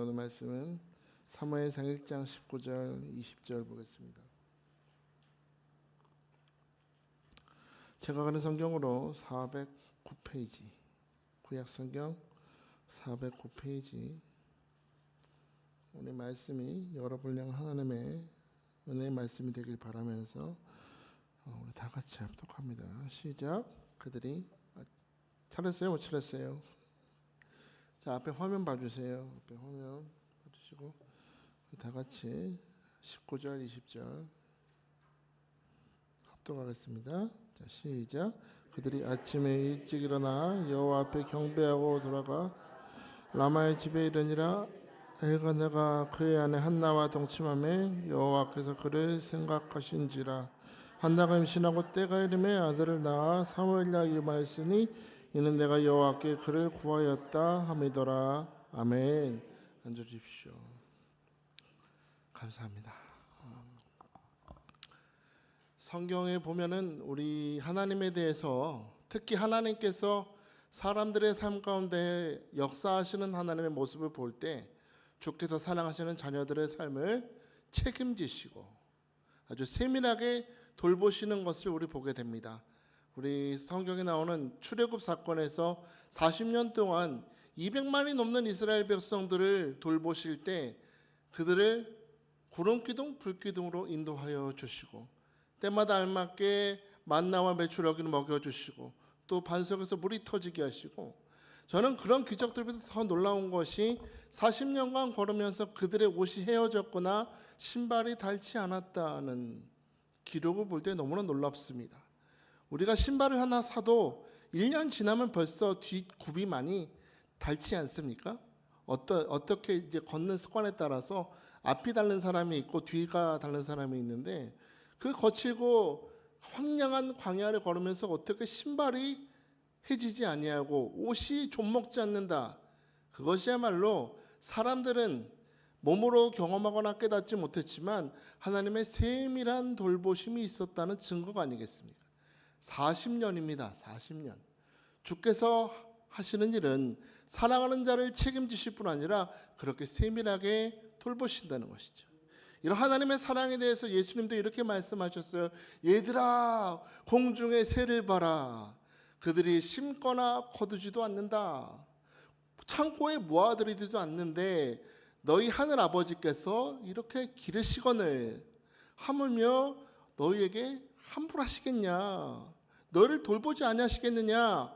오늘 말씀은 사무엘상 1장 19절 20절 보겠습니다. 제가 가는 성경으로 409페이지, 구약 성경 409페이지. 오늘 말씀이 여러분을 향한 하나님의 은혜의 말씀이 되길 바라면서 우리 다 같이 합독합니다. 시작. 그들이 차렸어요? 못 차렸어요? 자, 앞에 화면 봐주세요. 앞에 화면 봐주시고 다 같이 19절 20절 합독하겠습니다. 자, 시작. 그들이 아침에 일찍 일어나 여호와 앞에 경배하고 돌아가 라마의 집에 이르니라. 엘가나가 그의 아내 한나와 동침하매 여호와께서 그를 생각하신지라. 한나가 임신하고 때가 이름에 아들을 낳아 사무엘이라 이름하였으니 이는 내가 여호와께 그를 구하였다 함이더라. 아멘. 앉아주십시오. 감사합니다. 성경에 보면은 우리 하나님에 대해서, 특히 하나님께서 사람들의 삶 가운데 역사하시는 하나님의 모습을 볼 때 주께서 사랑하시는 자녀들의 삶을 책임지시고 아주 세밀하게 돌보시는 것을 우리 보게 됩니다. 우리 성경에 나오는 출애굽 사건에서 40년 동안 200만이 넘는 이스라엘 백성들을 돌보실 때 그들을 구름기둥 불기둥으로 인도하여 주시고 때마다 알맞게 만나와 메추라기를 먹여주시고 또 반석에서 물이 터지게 하시고, 저는 그런 기적들보다 더 놀라운 것이 40년간 걸으면서 그들의 옷이 헤어졌거나 신발이 닳지 않았다는 기록을 볼 때 너무나 놀랍습니다. 우리가 신발을 하나 사도 1년 지나면 벌써 뒷굽이 많이 닳지 않습니까? 어떻게 이제 걷는 습관에 따라서 앞이 닳는 사람이 있고 뒤가 닳는 사람이 있는데, 그 거칠고 황량한 광야를 걸으면서 어떻게 신발이 해지지 아니하고 옷이 좀먹지 않는다. 그것이야말로 사람들은 몸으로 경험하거나 깨닫지 못했지만 하나님의 세밀한 돌보심이 있었다는 증거가 아니겠습니까? 40년입니다. 40년. 주께서 하시는 일은 사랑하는 자를 책임지실 뿐 아니라 그렇게 세밀하게 돌보신다는 것이죠. 이런 하나님의 사랑에 대해서 예수님도 이렇게 말씀하셨어요. 얘들아, 공중의 새를 봐라. 그들이 심거나 거두지도 않는다. 창고에 모아들이지도 않는데 너희 하늘 아버지께서 이렇게 기르시거늘 하물며 너희에게 함부로 하시겠냐? 너를 돌보지 아니하시겠느냐?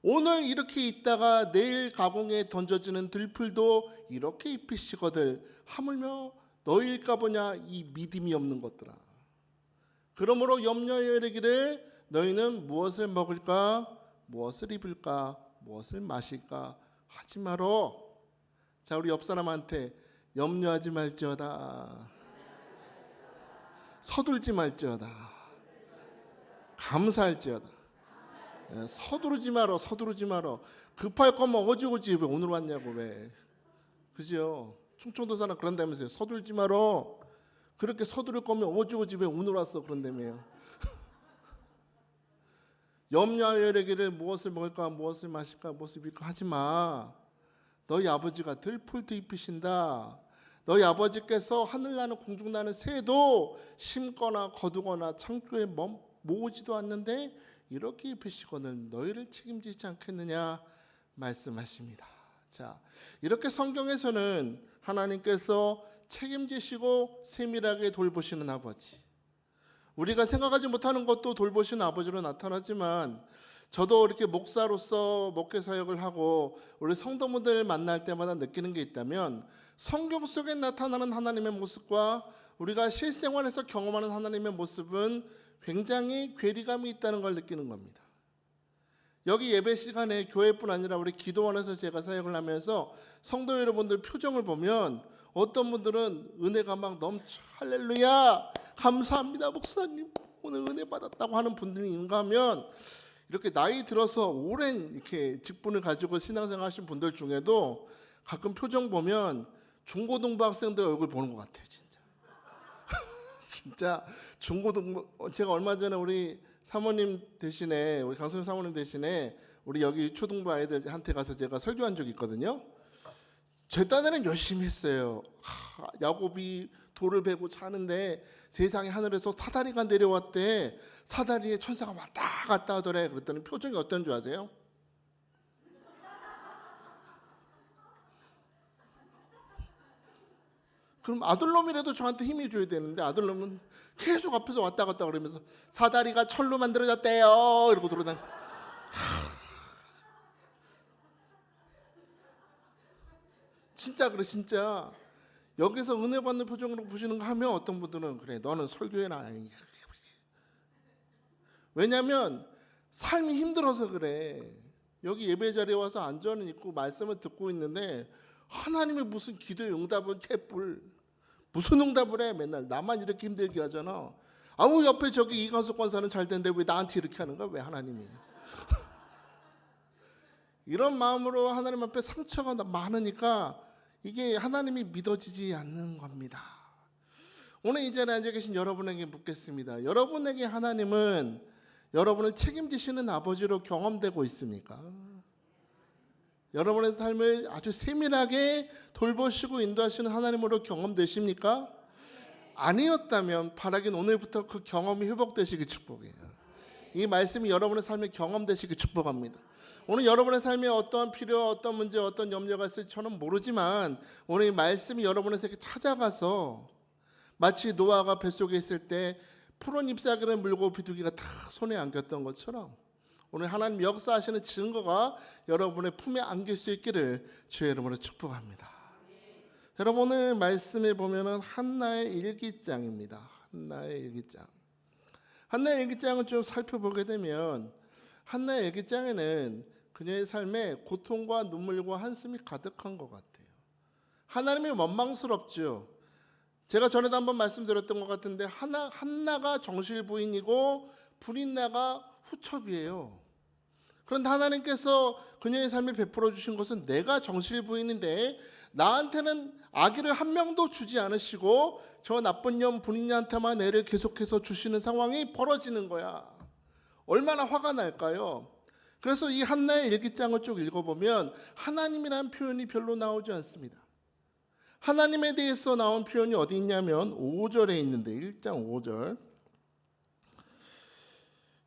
오늘 이렇게 있다가 내일 가공에 던져지는 들풀도 이렇게 입히시거들 하물며 너희일까 보냐, 이 믿음이 없는 것들아. 그러므로 염려하여 이르기를 너희는 무엇을 먹을까, 무엇을 입을까, 무엇을 마실까 하지 마라. 자, 우리 옆 사람한테 염려하지 말지어다, 서둘지 말지어다, 감사할지어다. 서두르지 마라, 서두르지 마라. 급할 거면 어제 오지 왜 오늘 왔냐고. 왜? 그죠? 충청도 사람 그런다면서요. 서둘지 마라. 그렇게 서두를 거면 어제 오지 왜 오늘 왔어 그런다며요. 염려하여 이르기를 무엇을 먹을까, 무엇을 마실까, 무엇을 입을까 하지 마. 너희 아버지가 들풀도 입히신다. 너희 아버지께서 하늘 나는 공중 나는 새도 심거나 거두거나 창고에 모으지도 않는데 이렇게 입히시거늘 너희를 책임지지 않겠느냐 말씀하십니다. 자, 이렇게 성경에서는 하나님께서 책임지시고 세밀하게 돌보시는 아버지, 우리가 생각하지 못하는 것도 돌보시는 아버지로 나타나지만, 저도 이렇게 목사로서 목회 사역을 하고 우리 성도분들 만날 때마다 느끼는 게 있다면, 성경 속에 나타나는 하나님의 모습과 우리가 실생활에서 경험하는 하나님의 모습은 굉장히 괴리감이 있다는 걸 느끼는 겁니다. 여기 예배 시간에 교회뿐 아니라 우리 기도원에서 제가 사역을 하면서 성도 여러분들 표정을 보면 어떤 분들은 은혜가 막 넘쳐 할렐루야 감사합니다 목사님 오늘 은혜 받았다고 하는 분들이 있는가 하면, 이렇게 나이 들어서 오랜 이렇게 직분을 가지고 신앙생활 하신 분들 중에도 가끔 표정 보면 중고등부 학생들 얼굴 보는 것 같아요. 진짜 진짜 중고등부. 제가 얼마 전에 우리 사모님 대신에, 우리 강선영 사모님 대신에 우리 여기 초등부 아이들한테 가서 제가 설교한 적이 있거든요. 제 딴에는 열심히 했어요. 야곱이 돌을 베고 자는데 세상의 하늘에서 사다리가 내려왔대. 사다리에 천사가 왔다 갔다 하더래. 그랬더니 표정이 어떤 줄 아세요? 그럼 아들놈이라도 저한테 힘이 줘야 되는데 아들놈은 계속 앞에서 왔다 갔다 그러면서 사다리가 철로 만들어졌대요 이러고 돌아다니. 진짜 그래 진짜. 여기서 은혜 받는 표정으로 보시는 거 하면 어떤 분들은 그래 너는 설교해라. 왜냐하면 삶이 힘들어서 그래. 여기 예배 자리에 와서 앉아는 있고 말씀을 듣고 있는데 하나님의 무슨 기도의 응답은 개뿔. 무슨 응답을 해? 맨날 나만 이렇게 힘들게 하잖아. 아무 옆에 저기 이광석 권사는 잘 되는데 왜 나한테 이렇게 하는 거야? 왜 하나님이? 이런 마음으로 하나님 앞에 상처가 많으니까 이게 하나님이 믿어지지 않는 겁니다. 오늘 이 자리에 앉아 계신 여러분에게 묻겠습니다. 여러분에게 하나님은 여러분을 책임지시는 아버지로 경험되고 있습니까? 여러분의 삶을 아주 세밀하게 돌보시고 인도하시는 하나님으로 경험되십니까? 아니었다면 바라긴 오늘부터 그 경험이 회복되시길 축복해요. 이 말씀이 여러분의 삶에 경험되시길 축복합니다. 오늘 여러분의 삶에 어떠한 필요, 어떤 문제, 어떤 염려가 있을지 저는 모르지만 오늘 이 말씀이 여러분에게 찾아가서 마치 노아가 뱃속에 있을 때 푸른 잎사귀를 물고 비둘기가 다 손에 안겼던 것처럼 오늘 하나님 역사하시는 증거가 여러분의 품에 안길 수 있기를 주의 이름으로 축복합니다. 여러분 오늘 말씀에 보면은 한나의 일기장입니다. 한나의 일기장. 한나의 일기장을 좀 살펴보게 되면 한나의 일기장에는 그녀의 삶에 고통과 눈물과 한숨이 가득한 것 같아요. 하나님이 원망스럽죠. 제가 전에도 한번 말씀드렸던 것 같은데 한나가 정실 부인이고 브린나가 후첩이에요. 그런데 하나님께서 그녀의 삶에 베풀어 주신 것은 내가 정실 부인인데 나한테는 아기를 한 명도 주지 않으시고 저 나쁜 년 브린나한테만 애를 계속해서 주시는 상황이 벌어지는 거야. 얼마나 화가 날까요? 그래서 이 한나의 일기장을 쭉 읽어보면 하나님이라는 표현이 별로 나오지 않습니다. 하나님에 대해서 나온 표현이 어디 있냐면 5절에 있는데 1장 5절.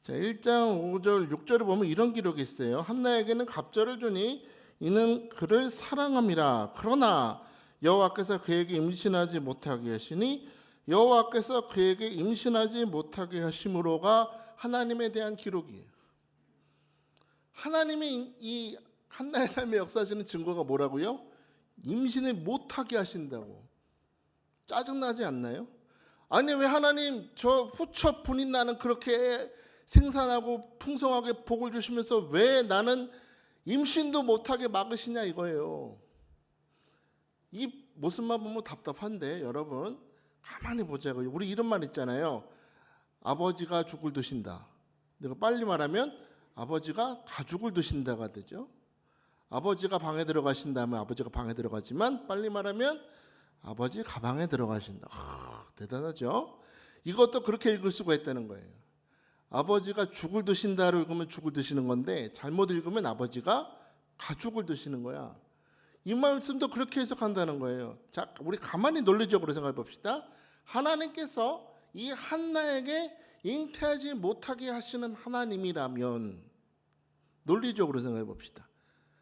자, 1장 5절 6절에 보면 이런 기록이 있어요. 한나에게는 갑절을 주니 이는 그를 사랑함이라. 그러나 여호와께서 그에게 임신하지 못하게 하시니 여호와께서 그에게 임신하지 못하게 하심으로가 하나님에 대한 기록이에요. 하나님이 이 한나의 삶에 역사하시는 증거가 뭐라고요? 임신을 못하게 하신다고. 짜증나지 않나요? 아니 왜 하나님 저 후첩 분인 나는 그렇게 생산하고 풍성하게 복을 주시면서 왜 나는 임신도 못하게 막으시냐 이거예요. 이 모습만 보면 답답한데 여러분 가만히 보자고요. 우리 이런 말 있잖아요. 아버지가 죽을 드신다. 내가 빨리 말하면 아버지가 가죽을 드신다가 되죠. 아버지가 방에 들어가신다면 아버지가 방에 들어가지만 빨리 말하면 아버지 가방에 들어가신다. 대단하죠. 이것도 그렇게 읽을 수가 있다는 거예요. 아버지가 죽을 드신다를 읽으면 죽을 드시는 건데 잘못 읽으면 아버지가 가죽을 드시는 거야. 이 말씀도 그렇게 해석한다는 거예요. 자, 우리 가만히 논리적으로 생각해 봅시다. 하나님께서 이 한나에게 잉태하지 못하게 하시는 하나님이라면 논리적으로 생각해 봅시다.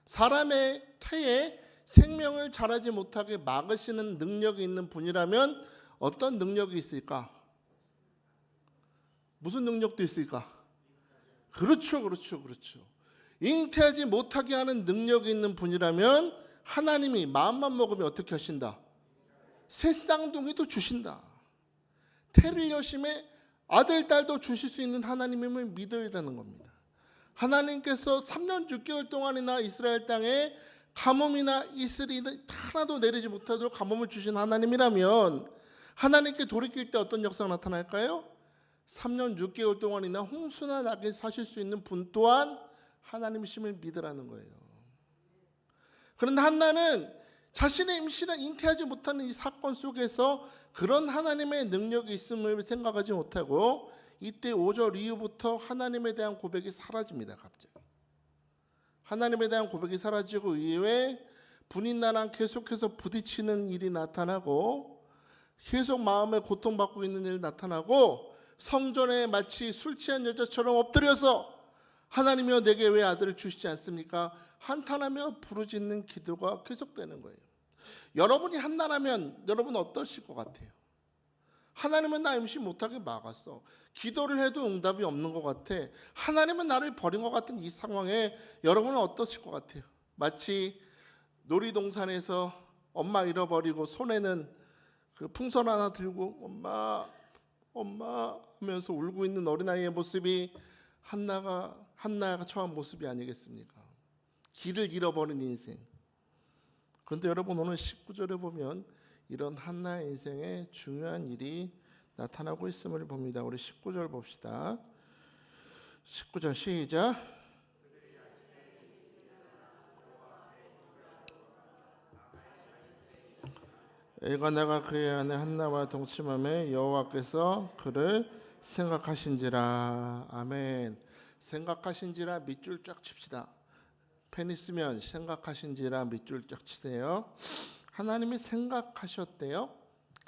사람의 태에 생명을 자라지 못하게 막으시는 능력이 있는 분이라면 어떤 능력이 있을까? 무슨 능력도 있을까? 그렇죠. 잉태하지 못하게 하는 능력이 있는 분이라면 하나님이 마음만 먹으면 어떻게 하신다? 새 쌍둥이도 주신다. 태를 여심에 아들, 딸도 주실 수 있는 하나님임을 믿어야라는 겁니다. 하나님께서 3년 6개월 동안이나 이스라엘 땅에 가뭄이나 이슬이 하나도 내리지 못하도록 가뭄을 주신 하나님이라면 하나님께 돌이킬 때 어떤 역사가 나타날까요? 3년 6개월 동안이나 홍수나 나게 사실 수 있는 분 또한 하나님이심을 믿으라는 거예요. 그런데 한나는 자신의 임신을 잉태하지 못하는 이 사건 속에서 그런 하나님의 능력이 있음을 생각하지 못하고 이때 5절 이후부터 하나님에 대한 고백이 사라집니다. 갑자기 하나님에 대한 고백이 사라지고 이후에 분인나랑 계속해서 부딪히는 일이 나타나고 계속 마음에 고통받고 있는 일이 나타나고 성전에 마치 술 취한 여자처럼 엎드려서 하나님이여 내게 왜 아들을 주시지 않습니까? 한탄하며 부르짖는 기도가 계속되는 거예요. 여러분이 한나라면 여러분 어떠실 것 같아요? 하나님은 나 임신 못하게 막았어. 기도를 해도 응답이 없는 것 같아. 하나님은 나를 버린 것 같은 이 상황에 여러분은 어떠실 것 같아요? 마치 놀이동산에서 엄마 잃어버리고 손에는 그 풍선 하나 들고 엄마 하면서 울고 있는 어린아이의 모습이 한나가 처한 모습이 아니겠습니까? 길을 잃어버린 인생. 그런데 여러분 오늘 19절에 보면 이런 한나의 인생에 중요한 일이 나타나고 있음을 봅니다. 우리 19절 봅시다. 19절 시작. 엘가나가 그의 아내 한나와 동침함에 여호와께서 그를 생각하신지라. 아멘. 생각하신지라 밑줄 쫙 칩시다. 펜 있으면 생각하신지라 밑줄 쫙 치세요. 하나님이 생각하셨대요.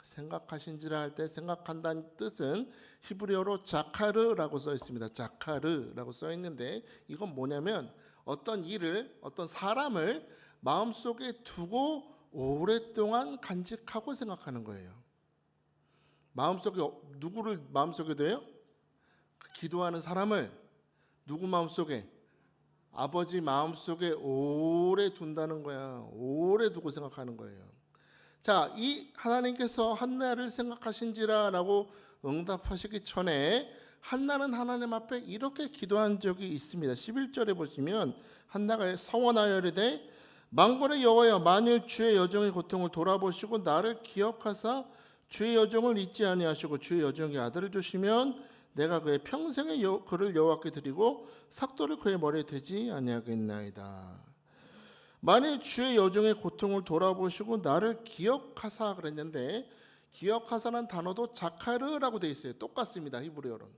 생각하신지라 할 때 생각한다는 뜻은 히브리어로 자카르라고 써 있습니다. 자카르라고 써 있는데 이건 뭐냐면 어떤 일을 어떤 사람을 마음속에 두고 오랫동안 간직하고 생각하는 거예요. 마음속에 누구를 마음속에 둬요? 기도하는 사람을 누구 마음속에? 아버지 마음속에 오래 둔다는 거야. 오래 두고 생각하는 거예요. 자, 이 하나님께서 한나를 생각하신지라라고 응답하시기 전에 한나는 하나님 앞에 이렇게 기도한 적이 있습니다. 11절에 보시면 한나가 서원하여 이르되 만군의 여호와여 만일 주의 여종의 고통을 돌아보시고 나를 기억하사 주의 여종을 잊지 아니하시고 주의 여종에게 아들을 주시면 내가 그의 평생의 그를 여호와께 드리고 삭도를 그의 머리에 대지 아니하겠나이다. 만일 주의 여종의 고통을 돌아보시고 나를 기억하사 그랬는데 기억하사라는 단어도 자카르라고 되어 있어요. 똑같습니다. 히브리어로는.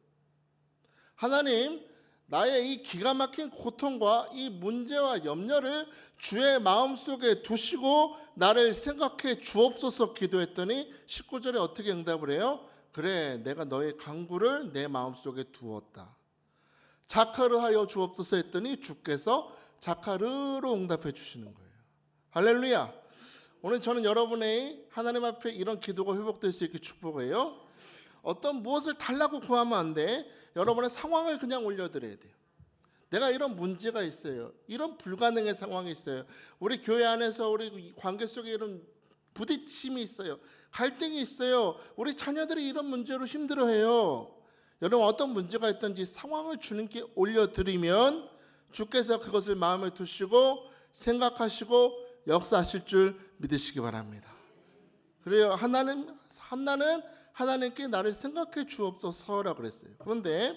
하나님 나의 이 기가 막힌 고통과 이 문제와 염려를 주의 마음속에 두시고 나를 생각해 주옵소서 기도했더니 19절에 어떻게 응답을 해요? 그래 내가 너의 간구를 내 마음속에 두었다. 자카르하여 주옵소서 했더니 주께서 자카르로 응답해 주시는 거예요. 할렐루야. 오늘 저는 여러분의 하나님 앞에 이런 기도가 회복될 수 있게 축복해요. 어떤 무엇을 달라고 구하면 안 돼. 여러분의 상황을 그냥 올려드려야 돼요. 내가 이런 문제가 있어요. 이런 불가능의 상황이 있어요. 우리 교회 안에서 우리 관계 속에 이런 부딪힘이 있어요. 갈등이 있어요. 우리 자녀들이 이런 문제로 힘들어해요. 여러분 어떤 문제가 있든지 상황을 주님께 올려드리면 주께서 그것을 마음에 두시고 생각하시고 역사하실 줄 믿으시기 바랍니다. 그래요. 한나는 하나님께 나를 생각해 주옵소서라고 그랬어요. 그런데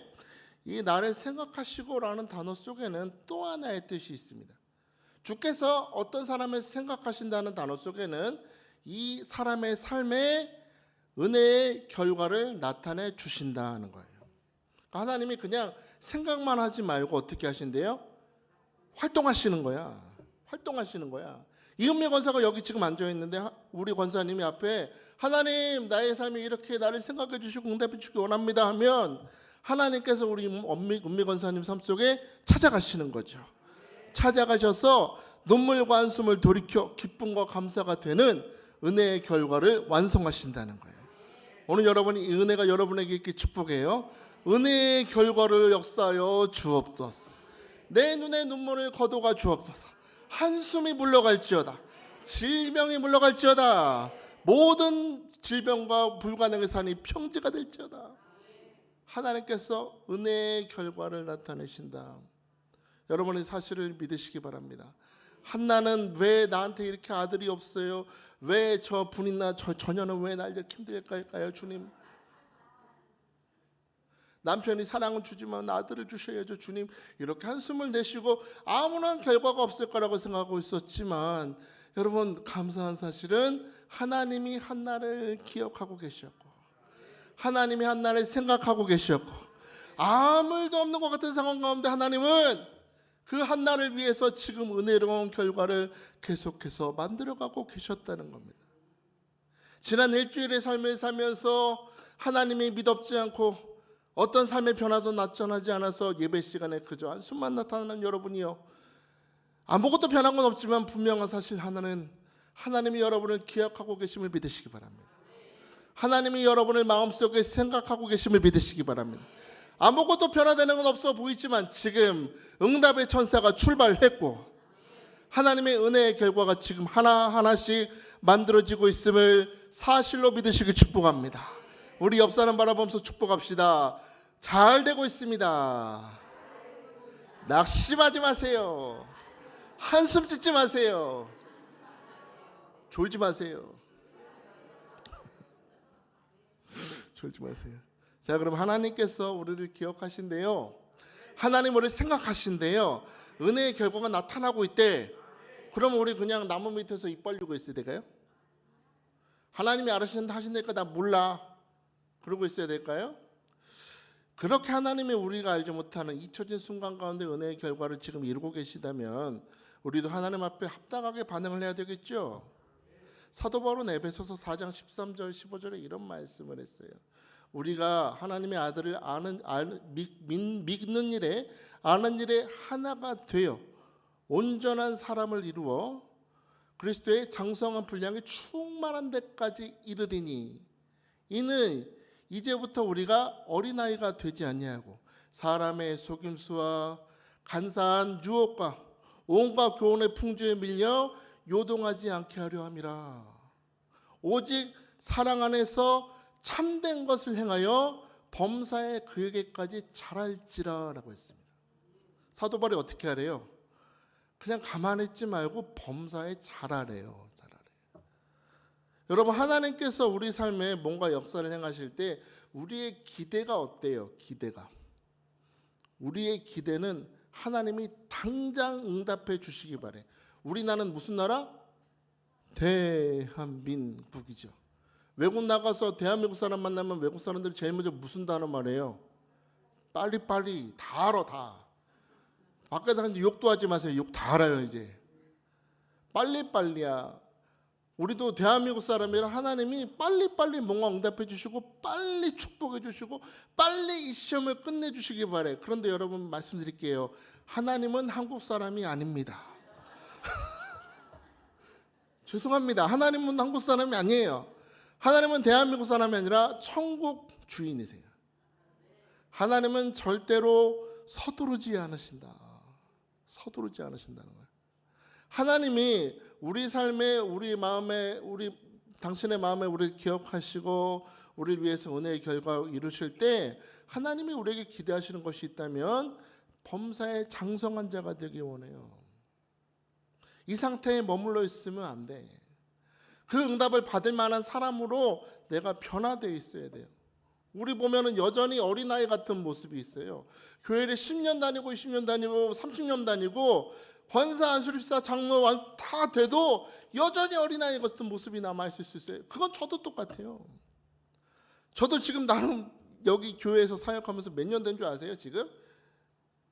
이 나를 생각하시고라는 단어 속에는 또 하나의 뜻이 있습니다. 주께서 어떤 사람을 생각하신다는 단어 속에는 이 사람의 삶에 은혜의 결과를 나타내 주신다는 거예요. 하나님이 그냥 생각만 하지 말고 어떻게 하신대요? 활동하시는 거야. 활동하시는 거야. 이은미 권사가 여기 지금 앉아 있는데 우리 권사님이 앞에 하나님 나의 삶이 이렇게 나를 생각해 주시고 응답해 주시기 원합니다 하면 하나님께서 우리 은미 권사님 삶 속에 찾아가시는 거죠. 찾아가셔서 눈물과 한숨을 돌이켜 기쁨과 감사가 되는 은혜의 결과를 완성하신다는 거예요. 오늘 여러분이 이 은혜가 여러분에게 있게 축복해요. 은혜의 결과를 역사하여 주옵소서. 내 눈에 눈물을 거둬가 주옵소서. 한숨이 물러갈지어다. 질병이 물러갈지어다. 모든 질병과 불가능의 산이 평지가 될지어다. 하나님께서 은혜의 결과를 나타내신다. 여러분의 사실을 믿으시기 바랍니다. 한나는 왜 나한테 이렇게 아들이 없어요? 왜 저 분이나 저 처녀는 왜 날 이렇게 힘들게 할까요? 주님, 남편이 사랑은 주지만 아들을 주셔야죠. 주님, 이렇게 한숨을 내쉬고 아무런 결과가 없을 거라고 생각하고 있었지만 여러분 감사한 사실은 하나님이 한나를 기억하고 계셨고 하나님이 한나를 생각하고 계셨고 아무 일도 없는 것 같은 상황 가운데 하나님은 그 한나를 위해서 지금 은혜로운 결과를 계속해서 만들어가고 계셨다는 겁니다. 지난 일주일의 삶을 살면서 하나님이 믿op지 않고 어떤 삶의 변화도 나타나지 않아서 예배 시간에 그저 한숨만 나타나는 여러분이요, 아무것도 변한 건 없지만 분명한 사실 하나는 하나님이 여러분을 기억하고 계심을 믿으시기 바랍니다. 하나님이 여러분을 마음속에 생각하고 계심을 믿으시기 바랍니다. 아무것도 변화되는 건 없어 보이지만 지금 응답의 천사가 출발했고 하나님의 은혜의 결과가 지금 하나하나씩 만들어지고 있음을 사실로 믿으시길 축복합니다. 우리 옆 사람 바라보면서 축복합시다. 잘 되고 있습니다. 낙심하지 마세요. 한숨 짓지 마세요. 졸지 마세요. 졸지 마세요. 자, 그럼 하나님께서 우리를 기억하신대요. 하나님 우리를 생각하신대요. 은혜의 결과가 나타나고 있대. 그럼 우리 그냥 나무 밑에서 입 벌리고 있어야 될까요? 하나님이 알아주신다 하신다니까 나 몰라 그러고 있어야 될까요? 그렇게 하나님이 우리가 알지 못하는 잊혀진 순간 가운데 은혜의 결과를 지금 이루고 계시다면 우리도 하나님 앞에 합당하게 반응을 해야 되겠죠. 사도 바울은 에베소서 4장 13절 15절에 이런 말씀을 했어요. 우리가 하나님의 아들을 믿는 일에 아는 일에 하나가 되어 온전한 사람을 이루어 그리스도의 장성한 분량이 충만한 데까지 이르리니 이는 이제부터 우리가 어린아이가 되지 아니하고 사람의 속임수와 간사한 유혹과 온갖 교훈의 풍조에 밀려 요동하지 않게 하려 함이라. 오직 사랑 안에서 참된 것을 행하여 범사에 그에게까지 자랄지라라고 했습니다. 사도 바울이 어떻게 하래요? 그냥 가만히 있지 말고 범사에 자라래요. 여러분, 하나님께서 우리 삶에 뭔가 역사를 행하실 때 우리의 기대가 어때요? 기대가. 우리의 기대는 하나님이 당장 응답해 주시기 바래. 우리 나라는 무슨 나라? 대한민국이죠. 외국 나가서 대한민국 사람 만나면 외국 사람들이 제일 먼저 무슨 단어 말해요? 빨리빨리. 다 알아, 다. 밖에 나가는데 욕도 하지 마세요. 욕 다 알아요 이제. 빨리빨리야. 우리도 대한민국 사람이라 하나님이 빨리빨리 뭔가 응답해 주시고 빨리 축복해 주시고 빨리 이 시험을 끝내 주시기 바래. 그런데 여러분 말씀드릴게요. 하나님은 한국 사람이 아닙니다. 죄송합니다. 하나님은 한국 사람이 아니에요. 하나님은 대한민국 사람이 아니라 천국 주인이세요. 하나님은 절대로 서두르지 않으신다. 서두르지 않으신다는 거예요. 하나님이 우리 삶에, 우리 마음에, 당신의 마음에 우리를 기억하시고 우리를 위해서 은혜의 결과를 이루실 때 하나님이 우리에게 기대하시는 것이 있다면 범사에 장성한 자가 되기 원해요. 이 상태에 머물러 있으면 안 돼. 그 응답을 받을 만한 사람으로 내가 변화되어 있어야 돼요. 우리 보면은 여전히 어린아이 같은 모습이 있어요. 교회를 10년 다니고 20년 다니고 30년 다니고 권사, 안수립사, 장로 다 돼도 여전히 어린아이 같은 모습이 남아있을 수 있어요. 그건 저도 똑같아요. 저도 지금 나름 여기 교회에서 사역하면서 몇 년 된 줄 아세요 지금?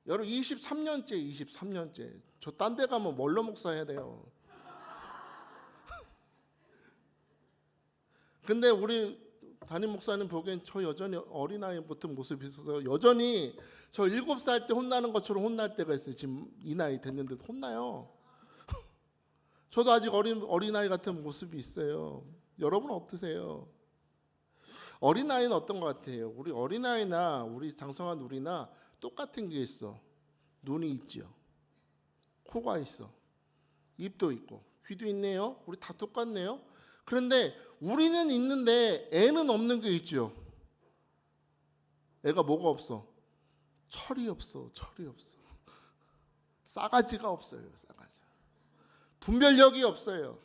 여러분 23년째. 저 딴 데 가면 뭘로 목사해야 돼요. 근데 우리 담임 목사님 보기엔 저 여전히 어린아이 같은 모습이 있어서 여전히 저 7살 때 혼나는 것처럼 혼날 때가 있어요. 지금 이 나이 됐는데도 혼나요. 저도 아직 어린아이 같은 모습이 있어요. 여러분 어떠세요? 어린아이는 어떤 것 같아요? 우리 어린아이나 우리 장성한 우리나 똑같은 게 있어. 눈이 있죠. 코가 있어. 입도 있고 귀도 있네요. 우리 다 똑같네요. 그런데 우리는 있는데 애는 없는 게 있죠. 애가 뭐가 없어? 철이 없어. 싸가지가 없어요. 싸가지. 분별력이 없어요.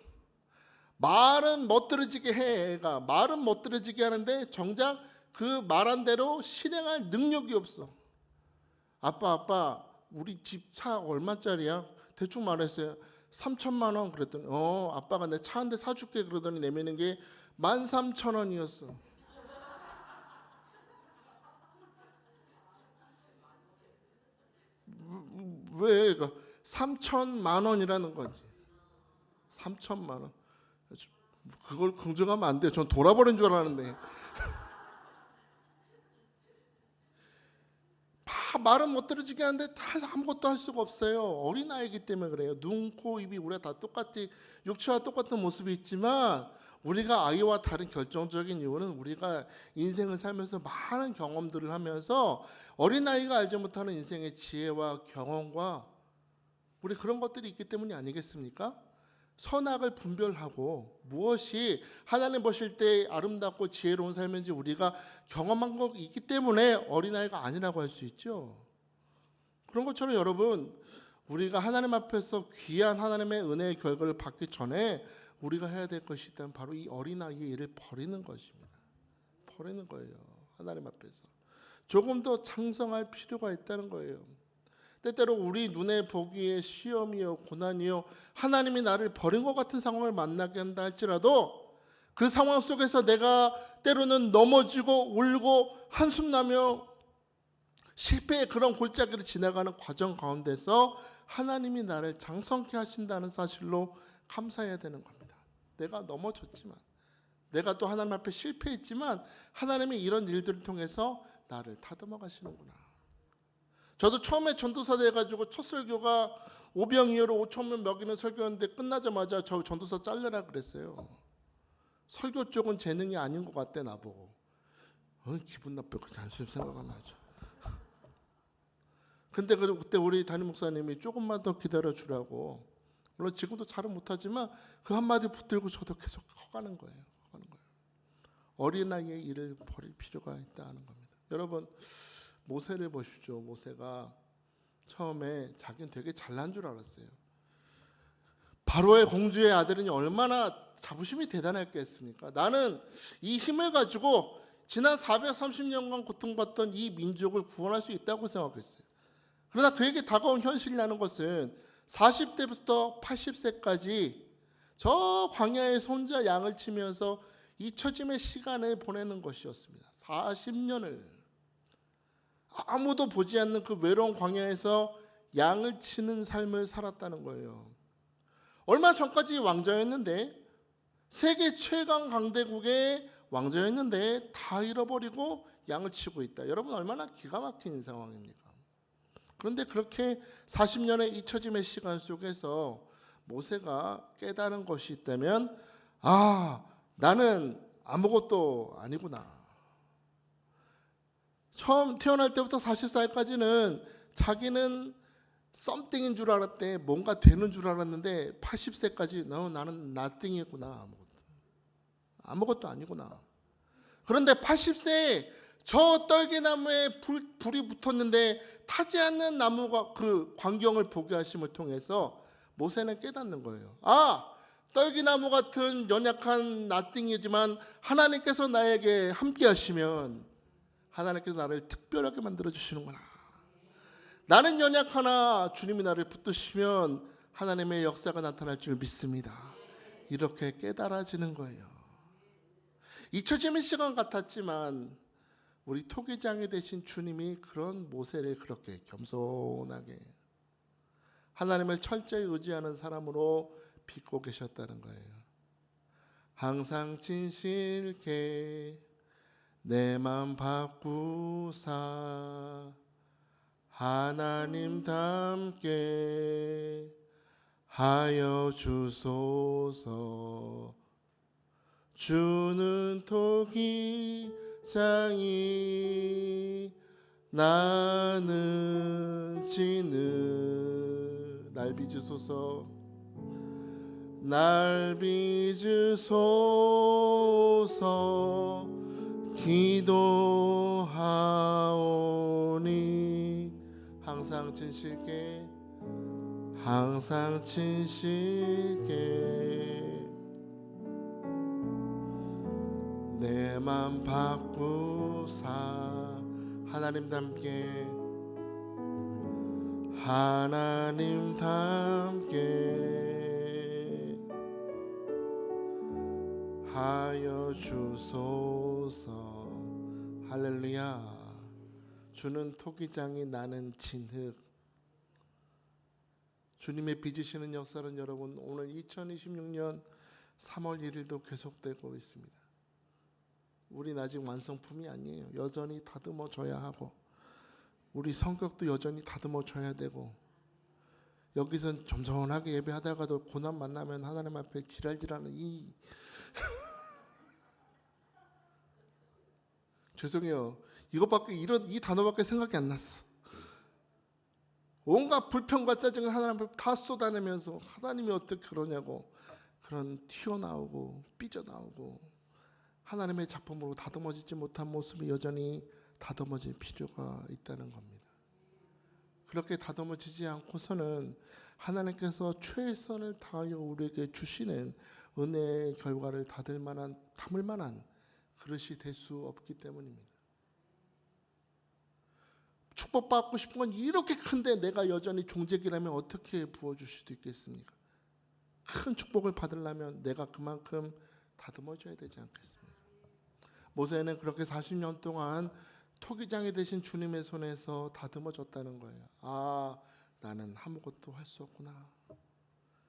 말은 멋들어지게 해. 애가 말은 멋들어지게 하는데 정작 그 말한 대로 실행할 능력이 없어. 아빠 우리 집 차 얼마짜리야? 대충 말했어요. 3천만 원 그랬더니 아빠가 내 차 한 대 사줄게 그러더니 내미는 게 13,000원이었어. 왜 3천만 원이라는 거지. 3천만 원. 그걸 긍정하면 안 돼요. 전 돌아버린 줄 알았는데. 다 말은 못 들어지게 하는데 다 아무것도 할 수가 없어요. 어린아이기 때문에 그래요. 눈, 코, 입이 우리가 다 똑같이 육체와 똑같은 모습이 있지만 우리가 아이와 다른 결정적인 이유는 우리가 인생을 살면서 많은 경험들을 하면서 어린아이가 알지 못하는 인생의 지혜와 경험과 우리 그런 것들이 있기 때문이 아니겠습니까? 선악을 분별하고 무엇이 하나님 보실 때 아름답고 지혜로운 삶인지 우리가 경험한 것 있기 때문에 어린아이가 아니라고 할 수 있죠. 그런 것처럼 여러분, 우리가 하나님 앞에서 귀한 하나님의 은혜의 결과를 받기 전에 우리가 해야 될 것이 있다면 바로 이 어린아이의 일을 버리는 것입니다. 버리는 거예요. 하나님 앞에서 조금 더 창성할 필요가 있다는 거예요. 때때로 우리 눈에 보기에 시험이요 고난이요 하나님이 나를 버린 것 같은 상황을 만나게 한다 할지라도 그 상황 속에서 내가 때로는 넘어지고 울고 한숨 나며 실패의 그런 골짜기를 지나가는 과정 가운데서 하나님이 나를 장성케 하신다는 사실로 감사해야 되는 겁니다. 내가 넘어졌지만 내가 또 하나님 앞에 실패했지만 하나님이 이런 일들을 통해서 나를 다듬어 가시는구나. 저도 처음에 전도사 돼가지고 첫 설교가 오병이어로 5,000명 먹이는 설교였는데 끝나자마자 저 전도사 잘려라 그랬어요. 설교 쪽은 재능이 아닌 것 같대 나보고. 기분 나쁘고 잔심 생각하면 하죠. 근데 그때 우리 담임 목사님이 조금만 더 기다려 주라고. 물론 지금도 잘은 못하지만 그 한마디 붙들고 저도 계속 커가는 거예요. 어린아이의 일을 버릴 필요가 있다는 겁니다. 여러분 모세를 보십시오. 모세가 처음에 자기는 되게 잘난 줄 알았어요. 바로의 공주의 아들이니 얼마나 자부심이 대단했겠습니까? 나는 이 힘을 가지고 지난 430년간 고통받던 이 민족을 구원할 수 있다고 생각했어요. 그러나 그에게 다가온 현실이라는 것은 40대부터 80세까지 저 광야에서 혼자 양을 치면서 잊혀짐의 시간을 보내는 것이었습니다. 40년을 아무도 보지 않는 그 외로운 광야에서 양을 치는 삶을 살았다는 거예요. 얼마 전까지 왕자였는데 세계 최강 강대국의 왕자였는데 다 잃어버리고 양을 치고 있다. 여러분 얼마나 기가 막힌 상황입니까? 그런데 그렇게 40년의 잊혀짐의 시간 속에서 모세가 깨달은 것이 있다면 나는 아무것도 아니구나. 처음 태어날 때부터 40살까지는 자기는 썸띵인 줄 알았대. 뭔가 되는 줄 알았는데 80세까지 나는 나띵이구나. 아무것도 아니구나. 그런데 80세에 저 떨기나무에 불이 붙었는데 타지 않는 나무가 그 광경을 보게 하심을 통해서 모세는 깨닫는 거예요. 떨기나무 같은 연약한 나띵이지만 하나님께서 나에게 함께 하시면 하나님께서 나를 특별하게 만들어 주시는구나. 나는 연약하나 주님이 나를 붙드시면 하나님의 역사가 나타날 줄 믿습니다. 이렇게 깨달아지는 거예요. 잊혀짐의 시간 같았지만 우리 토기장이 되신 주님이 그런 모세를 그렇게 겸손하게 하나님을 철저히 의지하는 사람으로 빚고 계셨다는 거예요. 항상 진실게 내 맘 바꾸사 하나님 닮게 하여 주소서. 주는 토기장이 나는 진흙. 날 빚으소서. 날 빚으소서. 기도하오니 항상 진실게 항상 진실게 내 맘 바꾸사 하나님 닮게 하나님 닮게 하여 주소서. 할렐루야. 주는 토기장이 나는 진흙. 주님의 빚으시는 역사는 여러분 오늘 2026년 3월 1일도 계속되고 있습니다. 우린 아직 완성품이 아니에요. 여전히 다듬어져야 하고 우리 성격도 여전히 다듬어져야 되고 여기선 점점하게 예배하다가도 고난 만나면 하나님 앞에 지랄지랄하는 이 죄송해요. 이것밖에 이 단어밖에 생각이 안 났어. 온갖 불평과 짜증을 하나님 앞에 다 쏟아내면서 하나님이 어떻게 그러냐고 그런 튀어나오고 삐져나오고 하나님의 작품으로 다듬어지지 못한 모습이 여전히 다듬어질 필요가 있다는 겁니다. 그렇게 다듬어지지 않고서는 하나님께서 최선을 다하여 우리에게 주시는 은혜의 결과를 담을 만한 그릇이 될 수 없기 때문입니다. 축복받고 싶은 건 이렇게 큰데 내가 여전히 종직이라면 어떻게 부어주실 수 있겠습니까? 큰 축복을 받으려면 내가 그만큼 다듬어져야 되지 않겠습니까? 모세는 그렇게 40년 동안 토기장이 되신 주님의 손에서 다듬어졌다는 거예요. 아, 나는 아무것도 할 수 없구나.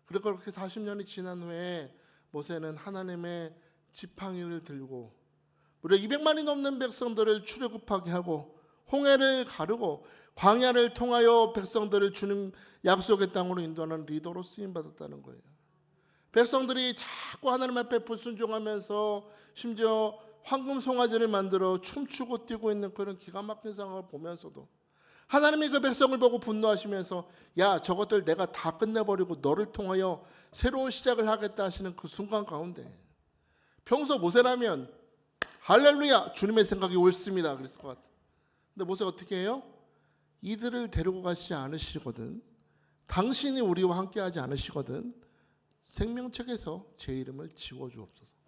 그리고 그렇게 40년이 지난 후에 모세는 하나님의 지팡이를 들고 무려 200만이 넘는 백성들을 출애굽하게 하고 홍해를 가르고 광야를 통하여 백성들을 주님 약속의 땅으로 인도하는 리더로 쓰임받았다는 거예요. 백성들이 자꾸 하나님 앞에 불순종하면서 심지어 황금 송아지를 만들어 춤추고 뛰고 있는 그런 기가 막힌 상황을 보면서도 하나님이 그 백성을 보고 분노하시면서 야, 저것들 내가 다 끝내버리고 너를 통하여 새로운 시작을 하겠다 하시는 그 순간 가운데 평소 모세라면 할렐루야 주님의 생각이 옳습니다 그랬을 것 같아요. 근데 모세가 어떻게 해요? 이들을 데리고 가시지 않으시거든, 당신이 우리와 함께하지 않으시거든 생명책에서 제 이름을 지워주옵소서.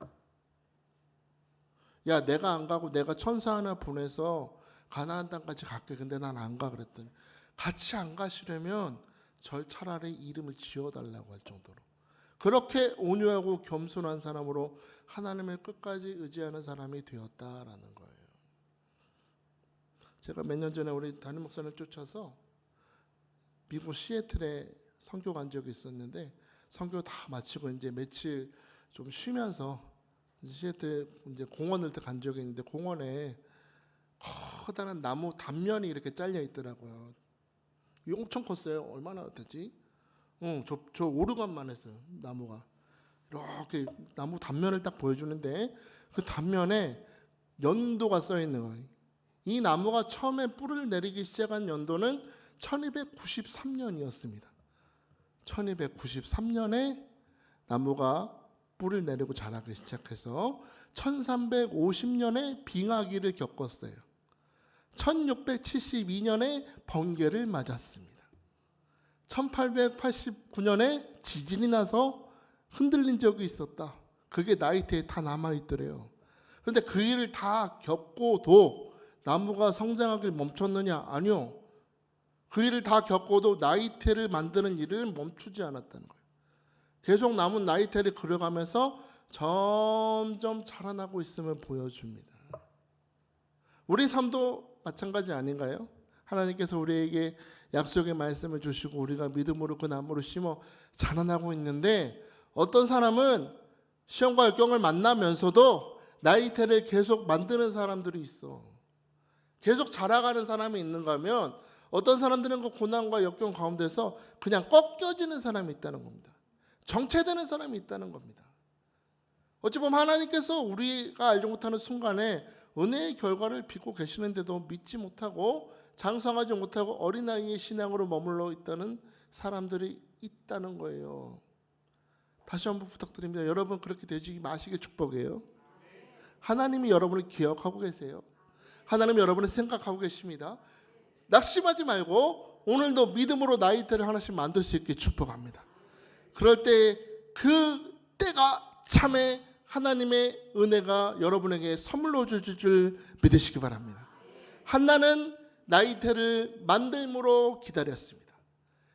야, 내가 안 가고 내가 천사 하나 보내서 가나안 땅까지 갈게. 근데 난 안 가 그랬더니 같이 안 가시려면 절 차라리 이름을 지워달라고 할 정도로 그렇게 온유하고 겸손한 사람으로 하나님을 끝까지 의지하는 사람이 되었다라는 거예요. 제가 몇 년 전에 우리 담임 목사님 쫓아서 미국 시애틀에 선교 간 적이 있었는데 선교 다 마치고 이제 며칠 좀 쉬면서 시애틀 이제 공원을 간 적이 있는데 공원에 커다란 나무 단면이 이렇게 잘려 있더라고요. 이 엄청 컸어요. 얼마나 되지? 저 오르간만 했어요. 나무가 이렇게 나무 단면을 딱 보여주는데 그 단면에 연도가 써 있는 거예요. 이 나무가 처음에 뿔을 내리기 시작한 연도는 1293년이었습니다. 1293년에 나무가 뿔을 내리고 자라기 시작해서 1350년에 빙하기를 겪었어요. 1672년에 번개를 맞았습니다. 1889년에 지진이 나서 흔들린 적이 있었다. 그게 나이테에 다 남아있더래요. 그런데 그 일을 다 겪고도 나무가 성장하길 멈췄느냐? 아니요. 그 일을 다 겪고도 나이테를 만드는 일을 멈추지 않았다는 거예요. 계속 남은 나이테를 그려가면서 점점 자라나고 있음을 보여줍니다. 우리 삶도 마찬가지 아닌가요? 하나님께서 우리에게 약속의 말씀을 주시고 우리가 믿음으로 그 나무를 심어 자라나고 있는데 어떤 사람은 시험과 역경을 만나면서도 나이테를 계속 만드는 사람들이 있어. 계속 자라가는 사람이 있는가 하면 어떤 사람들은 그 고난과 역경 가운데서 그냥 꺾여지는 사람이 있다는 겁니다. 정체되는 사람이 있다는 겁니다. 어찌 보면 하나님께서 우리가 알지 못하는 순간에 은혜의 결과를 빚고 계시는데도 믿지 못하고 장성하지 못하고 어린아이의 신앙으로 머물러 있다는 사람들이 있다는 거예요. 다시 한번 부탁드립니다. 여러분 그렇게 되지 마시길 축복해요. 하나님이 여러분을 기억하고 계세요. 하나님이 여러분을 생각하고 계십니다. 낙심하지 말고 오늘도 믿음으로 나이테를 하나씩 만들 수 있게 축복합니다. 그럴 때 그 때가 참에 하나님의 은혜가 여러분에게 선물로 주실 줄 믿으시기 바랍니다. 한나는 나이테를 만들므로 기다렸습니다.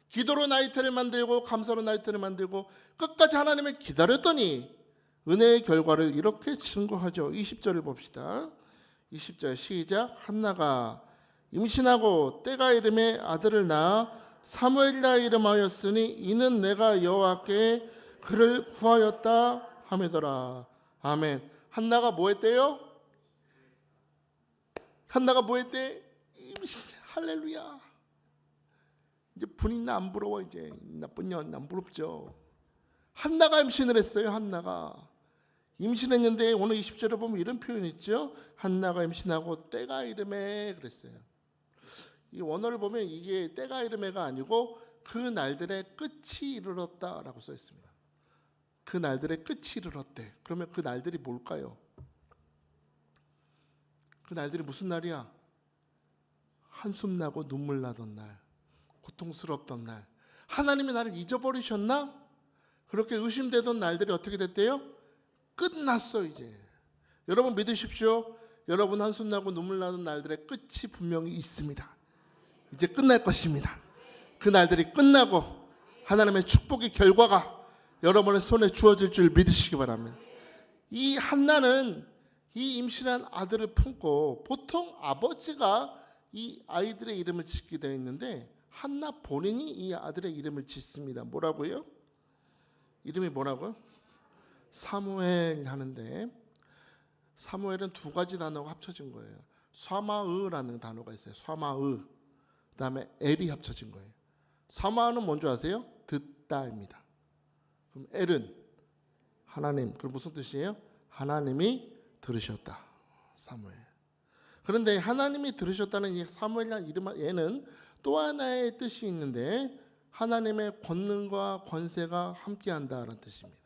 기도로 나이테를 만들고 감사로 나이테를 만들고 끝까지 하나님을 기다렸더니 은혜의 결과를 이렇게 증거하죠. 20절을 봅시다. 20절 시작. 한나가 임신하고 때가 이름에 아들을 낳아 사무엘이라 이름하였으니 이는 내가 여호와께 그를 구하였다 하매더라. 아멘. 한나가 뭐 했대요? 한나가 뭐 했대? 할렐루야. 이제 분이 안 부러워. 이제 나쁜 년 안 부럽죠. 한나가 임신을 했어요. 한나가 임신했는데 오늘 20절에 보면 이런 표현이 있죠. 한나가 임신하고 때가 이르매 그랬어요. 이 원어를 보면 이게 때가 이르매가 아니고 그 날들의 끝이 이르렀다라고 써 있습니다. 그 날들의 끝이 이르렀대. 그러면 그 날들이 뭘까요? 그 날들이 무슨 날이야? 한숨 나고 눈물 나던 날, 고통스럽던 날, 하나님이 나를 잊어버리셨나? 그렇게 의심되던 날들이 어떻게 됐대요? 끝났어. 이제 여러분 믿으십시오. 여러분 한숨 나고 눈물 나던 날들의 끝이 분명히 있습니다. 이제 끝날 것입니다. 그 날들이 끝나고 하나님의 축복의 결과가 여러분의 손에 주어질 줄 믿으시기 바랍니다. 이 한나는 이 임신한 아들을 품고, 보통 아버지가 이 아이들의 이름을 짓게 되어 있는데 한나 본인이 이 아들의 이름을 짓습니다. 뭐라고요? 이름이 뭐라고요? 사무엘 하는데, 사무엘은 두 가지 단어가 합쳐진 거예요. 쏴마으라는 단어가 있어요. 쏴마으. 그 다음에 엘이 합쳐진 거예요. 쏴마으는 뭔지 아세요? 듣다입니다. 그럼 엘은 하나님. 그럼 무슨 뜻이에요? 하나님이 들으셨다. 사무엘. 그런데 하나님이 들으셨다는 이 사무엘이라는 이름, 얘는 또 하나의 뜻이 있는데 하나님의 권능과 권세가 함께한다라는 뜻입니다.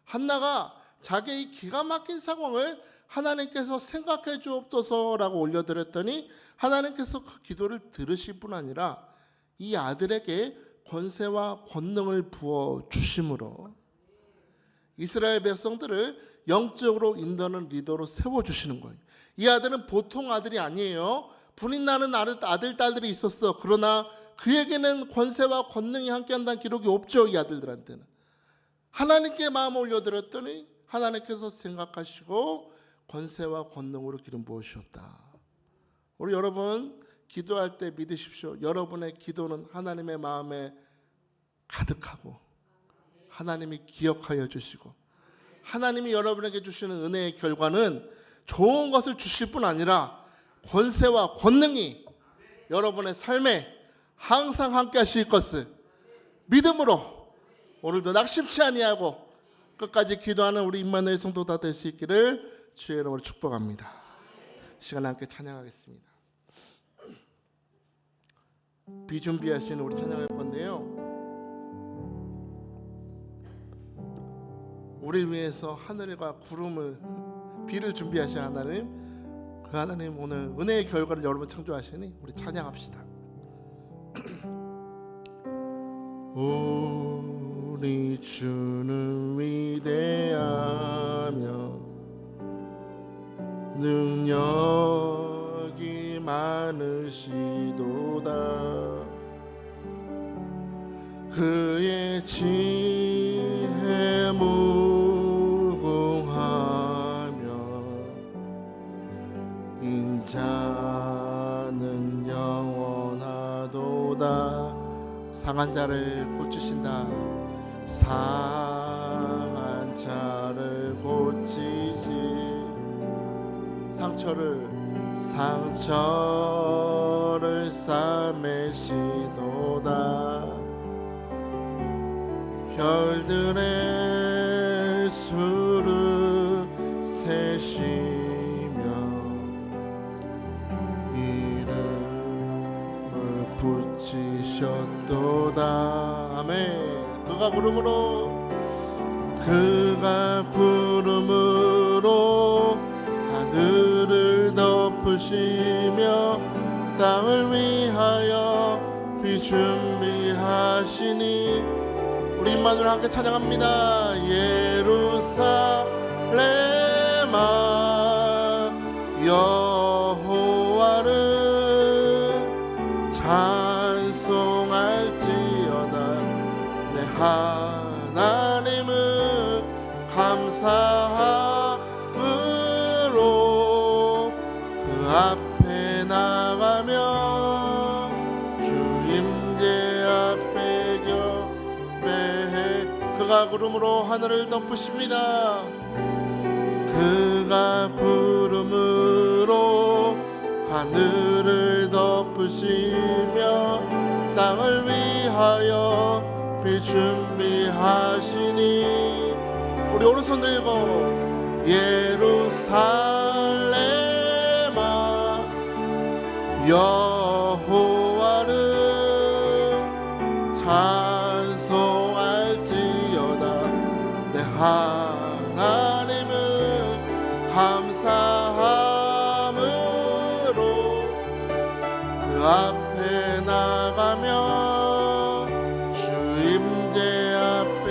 한나가 자기의 기가 막힌 상황을 하나님께서 생각해 주옵소서라고 올려드렸더니 하나님께서 그 기도를 들으실 뿐 아니라 이 아들에게 권세와 권능을 부어 주심으로 이스라엘 백성들을 영적으로 인도하는 리더로 세워주시는 거예요. 이 아들은 보통 아들이 아니에요. 분인 나는 아들, 딸들이 있었어. 그러나 그에게는 권세와 권능이 함께한다는 기록이 없죠. 이 아들들한테는. 하나님께 마음을 올려드렸더니 하나님께서 생각하시고 권세와 권능으로 기름 부으셨다. 우리 여러분 기도할 때 믿으십시오. 여러분의 기도는 하나님의 마음에 가득하고 하나님이 기억하여 주시고 하나님이 여러분에게 주시는 은혜의 결과는 좋은 것을 주실 뿐 아니라 권세와 권능이 여러분의 삶에 항상 함께 하실 것을 믿음으로 오늘도 낙심치 아니하고 끝까지 기도하는 우리 임마누엘 성도 다 될 수 있기를 주의 이름으로 축복합니다. 시간 함께 찬양하겠습니다. 비준비하신 우리 찬양할 건데요, 우리를 위해서 하늘과 구름을, 비를 준비하신 하나님, 그 하나님 오늘 은혜의 결과를 여러분 창조하시니 우리 찬양합시다. 우리 주는 위대하며 능력이 많으시도다. 그의 지혜 무궁하며 인자는 영원하도다. 상한 자를 고치신다. 상한 자를 고치시, 상처를 싸매시도다. 별들의 수를 세시며 이름을 붙이셨도다. 아멘. 그가 구름으로 하늘을 덮으시며 땅을 위하여 비 준비하시니 우리 임마누엘 함께 찬양합니다. 예루살렘아 여호와를 찬송할지어다. 내 하나님을 감사함으로 그 앞에 나가며 주의 구름으로 하늘을 덮으십니다. 그가 구름으로 하늘을 덮으시며 땅을 위하여 비 준비하시니. 우리 오른손 들고 예루살렘아 여호와를 찬송할지어다. 내 하나님은 감사함으로 그 앞에 나가며 주 임재 앞에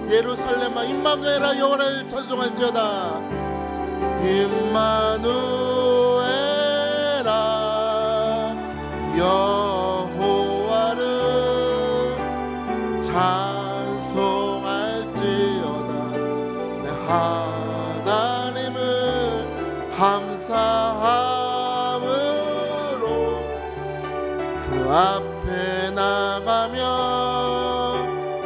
예루살렘아 임마누엘아 여호와를 찬송할지어다. 임마누엘아 여호와를 찬송할지어다. 내 하나님은 감사함으로 그 앞에 나가며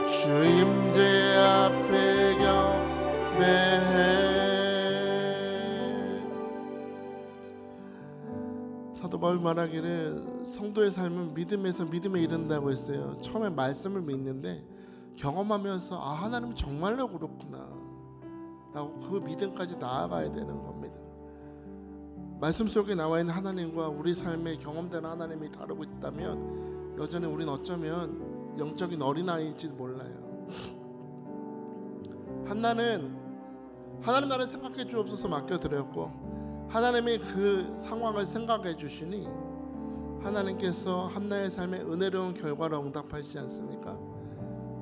주 임재 앞에 경배해. 사도 바울 말하기를 성도의 삶은 믿음에서 믿음에 이른다고 했어요. 처음에 말씀을 믿는데 경험하면서 하나님 정말로 그렇구나 라고 그 믿음까지 나아가야 되는 겁니다. 말씀 속에 나와 있는 하나님과 우리 삶에 경험되는 하나님이 다르고 있다면 여전히 우리는 어쩌면 영적인 어린아이일지도 몰라요. 한나는 하나님 나를 생각해 주옵소서 맡겨드렸고 하나님이 그 상황을 생각해 주시니 하나님께서 한나의 삶에 은혜로운 결과를 응답하시지 않습니까?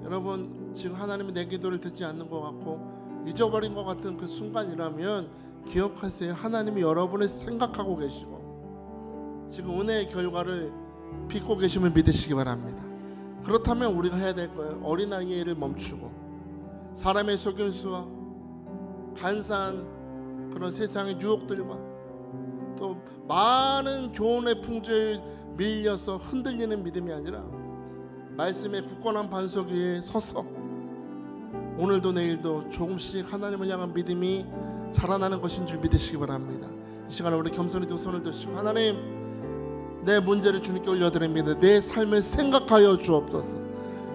여러분 지금 하나님이 내 기도를 듣지 않는 것 같고 잊어버린 것 같은 그 순간이라면 기억하세요. 하나님이 여러분을 생각하고 계시고 지금 은혜의 결과를 빚고 계심을 믿으시기 바랍니다. 그렇다면 우리가 해야 될 거예요. 어린아이의 일을 멈추고 사람의 속임수와 간사한 그런 세상의 유혹들과 또 많은 교훈의 풍조에 밀려서 흔들리는 믿음이 아니라 말씀의 굳건한 반석 위에 서서 오늘도 내일도 조금씩 하나님을 향한 믿음이 자라나는 것인 줄 믿으시기 바랍니다. 이 시간에 우리 겸손히 두 손을 드시고 하나님 내 문제를 주님께 올려드립니다. 내 삶을 생각하여 주옵소서.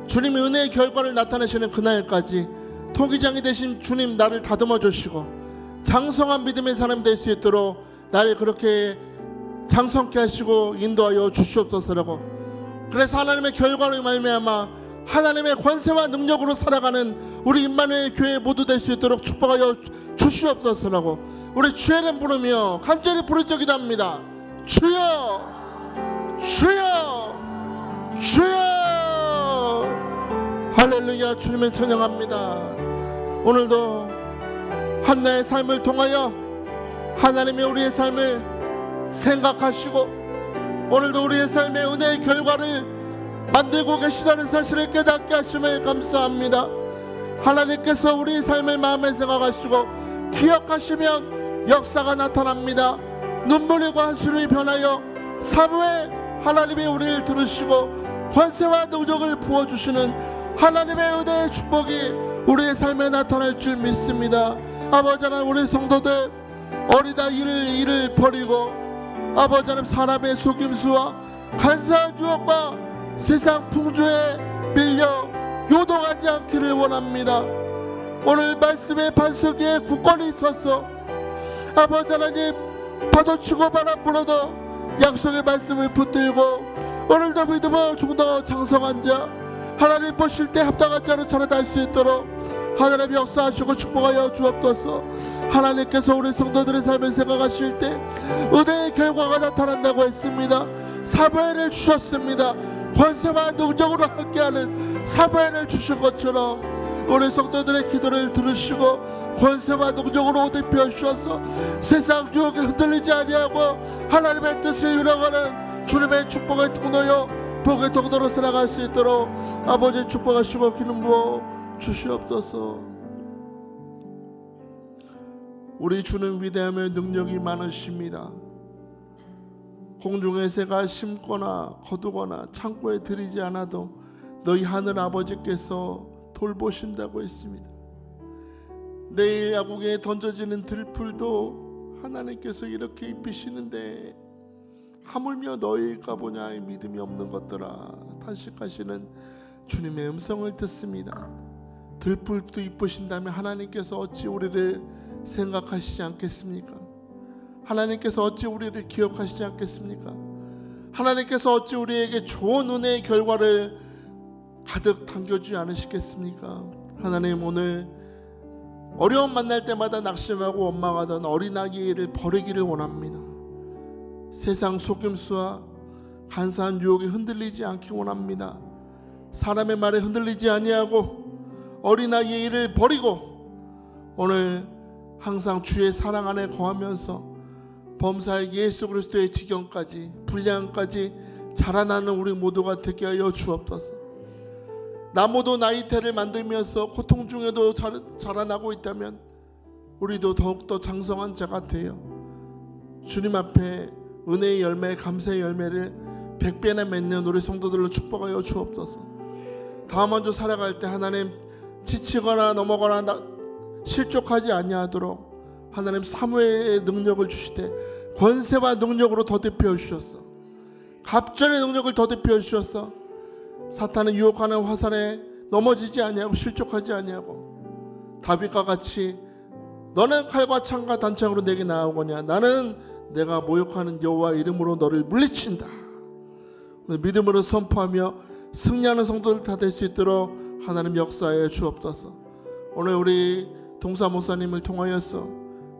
주님이 은혜의 결과를 나타내시는 그날까지 토기장이 되신 주님 나를 다듬어 주시고 장성한 믿음의 사람이 될 수 있도록 나를 그렇게 장성케 하시고 인도하여 주시옵소서라고. 그래서 하나님의 결과로 말미암아 하나님의 권세와 능력으로 살아가는 우리 임마누엘 교회 모두 될 수 있도록 축복하여 주시옵소서라고 우리 주의 이름 부르며 간절히 부르짖기도 합니다. 주여 주여 주여. 할렐루야. 주님을 찬양합니다. 오늘도 한나의 삶을 통하여 하나님이 우리의 삶을 생각하시고 오늘도 우리의 삶의 은혜의 결과를 만들고 계시다는 사실을 깨닫게 하심을 감사합니다. 하나님께서 우리의 삶을 마음에 생각하시고 기억하시면 역사가 나타납니다. 눈물이 한숨이 변하여 사무엘 하나님이 우리를 들으시고 권세와 능력을 부어주시는 하나님의 은혜의 축복이 우리의 삶에 나타날 줄 믿습니다. 아버지 하나님 우리 성도들 어리다 일을 버리고 아버지 하나님 사람의 속임수와 간사한 유혹과 세상 풍조에 밀려 요동하지 않기를 원합니다. 오늘 말씀의 반석 위에 굳건히 있어서 아버지 하나님 파도 치고 바람 불어도 약속의 말씀을 붙들고 오늘도 믿음으로 중도 장성한 자 하나님 보실 때 합당한 자로 차려날 수 있도록 하나님 역사하시고 축복하여 주옵소서. 하나님께서 우리 성도들의 삶을 생각하실 때 은혜의 결과가 나타난다고 했습니다. 사무엘을 주셨습니다. 권세와 능력으로 함께하는 사무엘을 주신 것처럼 우리 성도들의 기도를 들으시고 권세와 능력으로 옷 입혀 주셔서 세상 유혹에 흔들리지 아니하고 하나님의 뜻을 이뤄가는 주님의 축복의 통로요 복의 통로로 살아갈 수 있도록 아버지 축복하시고 기름 부어 주시옵소서. 우리 주는 위대하며 능력이 많으십니다. 공중의 새가 심거나 거두거나 창고에 들이지 않아도 너희 하늘 아버지께서 돌보신다고 했습니다. 내일 야구경에 던져지는 들풀도 하나님께서 이렇게 입히시는데 하물며 너희일까 보냐, 이 믿음이 없는 것들아, 탄식하시는 주님의 음성을 듣습니다. 들풀도 이쁘신다면 하나님께서 어찌 우리를 생각하시지 않겠습니까? 하나님께서 어찌 우리를 기억하시지 않겠습니까? 하나님께서 어찌 우리에게 좋은 은혜의 결과를 가득 당겨주지 않으시겠습니까? 하나님, 오늘 어려움 만날 때마다 낙심하고 원망하던 어린아기를 버리기를 원합니다. 세상 속임수와 간사한 유혹에 흔들리지 않기 원합니다. 사람의 말에 흔들리지 아니하고 어린아기의 일을 버리고 오늘 항상 주의 사랑 안에 거하면서 범사의 예수 그리스도의 지경까지 분량까지 자라나는 우리 모두가 되게 하여 주옵소서. 나무도 나이테를 만들면서 고통 중에도 자라나고 있다면 우리도 더욱더 장성한 자가 되어 주님 앞에 은혜의 열매, 감사의 열매를 100배나 맺는 우리 성도들로 축복하여 주옵소서. 다음 한 주 살아갈 때 하나님, 지치거나 넘어가거나 실족하지 아니하도록 하나님 사무엘의 능력을 주시되 권세와 능력으로 더듬혀 주셨어. 갑절의 능력을 더듬혀 주셨어. 사탄은 유혹하는 화살에 넘어지지 아니하고 실족하지 아니하고 다윗과 같이 너는 칼과 창과 단창으로 내게 나아오거냐, 나는 내가 모욕하는 여호와 이름으로 너를 물리친다. 오늘 믿음으로 선포하며 승리하는 성도들 다 될 수 있도록 하나님 역사에 주옵소서. 오늘 우리 동사 목사님을 통하여서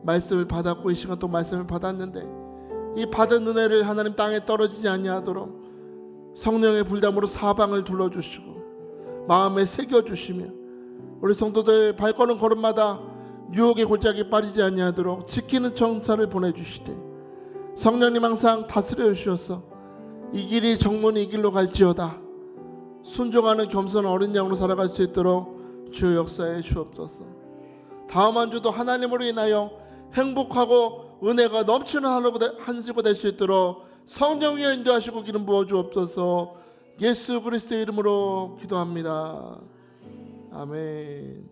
말씀을 받았고 이 시간 또 말씀을 받았는데 이 받은 은혜를 하나님 땅에 떨어지지 아니하도록 성령의 불담으로 사방을 둘러주시고 마음에 새겨주시며 우리 성도들 발걸음 걸음마다 유혹의 골짜기에 빠지지 아니하도록 지키는 청사를 보내주시되 성령님 항상 다스려 주셔서 이 길이 정문이 이 길로 갈지어다 순종하는 겸손한 어린 양으로 살아갈 수 있도록 주의 역사에 주옵소서. 다음 한 주도 하나님으로 인하여 행복하고 은혜가 넘치는 한 주가 될 수 있도록 성령이 인도하시고 기름 부어 주옵소서. 예수 그리스도의 이름으로 기도합니다. 아멘.